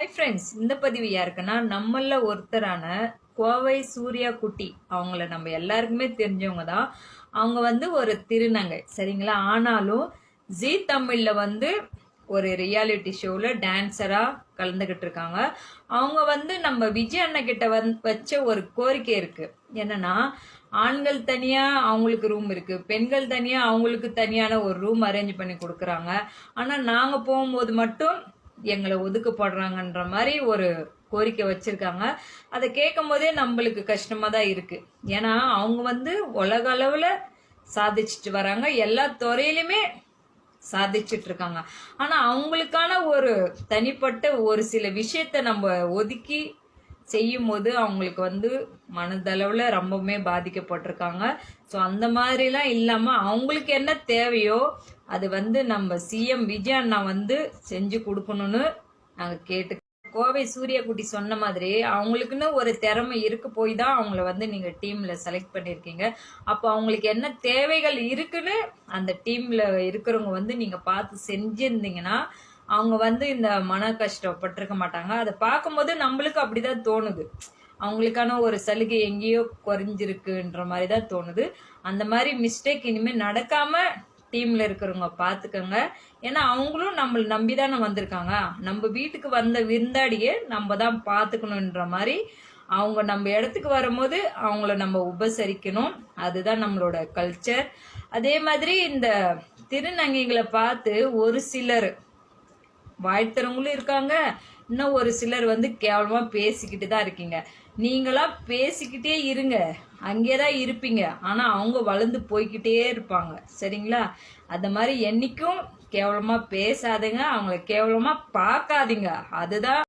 Hi friends, இந்த பதிவு யாருக்குன்னா நம்மள ஒருத்தரான கோவை சூர்யா குட்டி. அவங்கள நம்ம எல்லாருக்குமே தெரிஞ்சவங்க தான். அவங்க ஒரு திருநங்கை, சரிங்களா? ஆனாலும் ஜி தமிழ்ல ஒரு ரியாலிட்டி ஷோல டான்ஸரா கலந்துகிட்டு இருக்காங்க. அவங்க நம்ம விஜய் அண்ணன் கிட்ட வச்ச ஒரு கோரிக்கை இருக்கு. என்னன்னா, ஆண்கள் தனியா அவங்களுக்கு ரூம் இருக்கு, பெண்கள் தனியா அவங்களுக்கு தனியான ஒரு ரூம் அரேஞ்ச் பண்ணி கொடுக்குறாங்க. ஆனா நாங்க போகும்போது மட்டும் எங்களை ஒதுக்கப்படுறாங்கன்ற மாதிரி ஒரு கோரிக்கை வச்சிருக்காங்க. அதை கேட்கும் போதே நம்மளுக்கு கஷ்டமா தான் இருக்கு. ஏன்னா அவங்க உலக அளவுல சாதிச்சுட்டு வராங்க, எல்லா துறையிலுமே சாதிச்சுட்டு இருக்காங்க. ஆனா அவங்களுக்கான ஒரு தனிப்பட்ட ஒரு சில விஷயத்த நம்ம ஒதுக்கி செய்யும் போது அவங்களுக்கு மனதளவுல ரொம்பவுமே பாதிக்கப்பட்டிருக்காங்க. ஸோ அந்த மாதிரிலாம் இல்லாம அவங்களுக்கு என்ன தேவையோ அது நம்ம சிஎம் விஜய் அண்ணா செஞ்சு கொடுக்கணும்னு நாங்க கேட்டு. கோவை சூர்யாகுட்டி சொன்ன மாதிரி அவங்களுக்குன்னு ஒரு திறமை இருக்கு, போய் தான் அவங்கள நீங்க டீம்ல செலக்ட் பண்ணிருக்கீங்க. அப்போ அவங்களுக்கு என்ன தேவைகள் இருக்குன்னு அந்த டீம்ல இருக்கிறவங்க நீங்க பார்த்து செஞ்சிருந்தீங்கன்னா அவங்க இந்த மன கஷ்டப்பட்டிருக்க மாட்டாங்க. அதை பார்க்கும்போது நம்மளுக்கு அப்படிதான் தோணுது, அவங்களுக்கான ஒரு சலுகை எங்கேயோ குறைஞ்சிருக்குன்ற மாதிரி தான் தோணுது. அந்த மாதிரி மிஸ்டேக் இனிமே நடக்காம டீம்ல இருக்கிறவங்க பாத்துக்கோங்க. ஏன்னா அவங்களும் நம்மள நம்பிதானே வந்திருக்காங்க. நம்ம வீட்டுக்கு வந்த விருந்தாடியே நம்ம தான் பாத்துக்கணும்ன்ற மாதிரி அவங்க நம்ம இடத்துக்கு வரும்போது அவங்கள நம்ம உபசரிக்கணும். அதுதான் நம்மளோட கல்ச்சர். அதே மாதிரி இந்த திருநங்கைகளை பார்த்து ஒரு சிலர் வாழ்த்துறவங்களும் இருக்காங்க, இன்னும் ஒரு சிலர் கேவலமா பேசிக்கிட்டு தான் இருக்கீங்க. நீங்களா பேசிக்கிட்டே இருங்க, அங்கேதான் இருப்பீங்க. ஆனா அவங்க வளர்ந்து போய்கிட்டே இருப்பாங்க, சரிங்களா? அந்த மாதிரி என்னைக்கும் கேவலமா பேசாதீங்க, அவங்கள கேவலமா பார்க்காதீங்க. அதுதான்